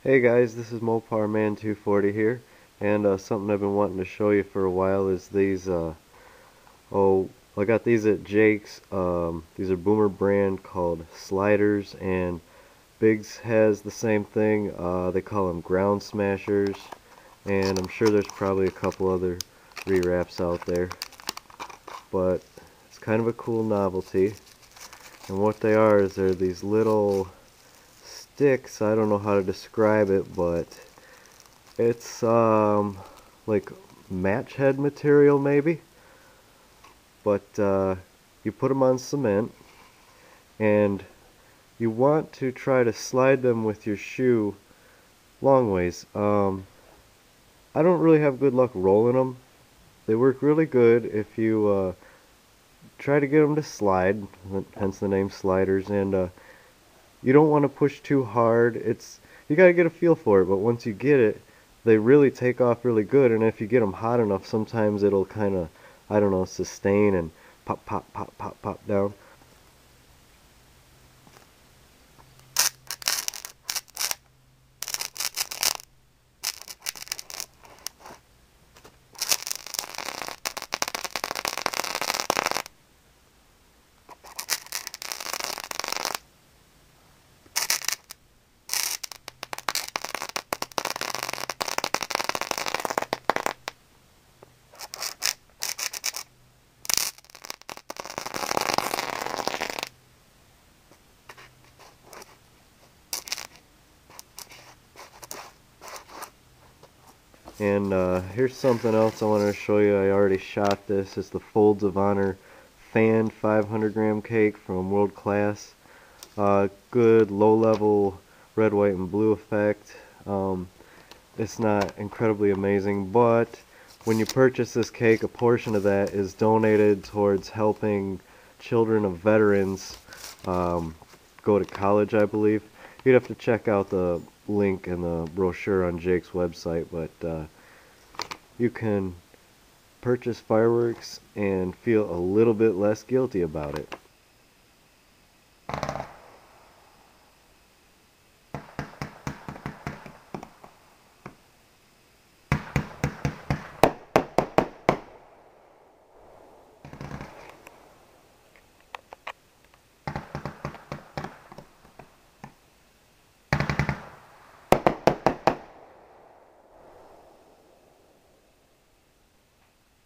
Hey guys, this is Moparman240 here, and something I've been wanting to show you for a while is these, oh, I got these at Jake's. These are Boomer brand called sliders, and Biggs has the same thing. They call them ground smashers, and I'm sure there's probably a couple other rewraps out there, but it's kind of a cool novelty. And what they are is they're these little sticks. I don't know how to describe it, but it's like match head material maybe, but you put them on cement and you want to try to slide them with your shoe long ways. I don't really have good luck rolling them. They work really good if you try to get them to slide, hence the name sliders, and you don't want to push too hard. You got to get a feel for it, but once you get it, they really take off really good, and if you get them hot enough, sometimes it'll kind of, I don't know, sustain and pop, pop, pop, pop, pop down. And here's something else I wanted to show you. I already shot this. It's the Folds of Honor Fan 500 gram cake from World Class. Good low-level red, white, and blue effect. It's not incredibly amazing, but when you purchase this cake, a portion of that is donated towards helping children of veterans go to college, I believe. You'd have to check out the link in the brochure on Jake's website, but you can purchase fireworks and feel a little bit less guilty about it.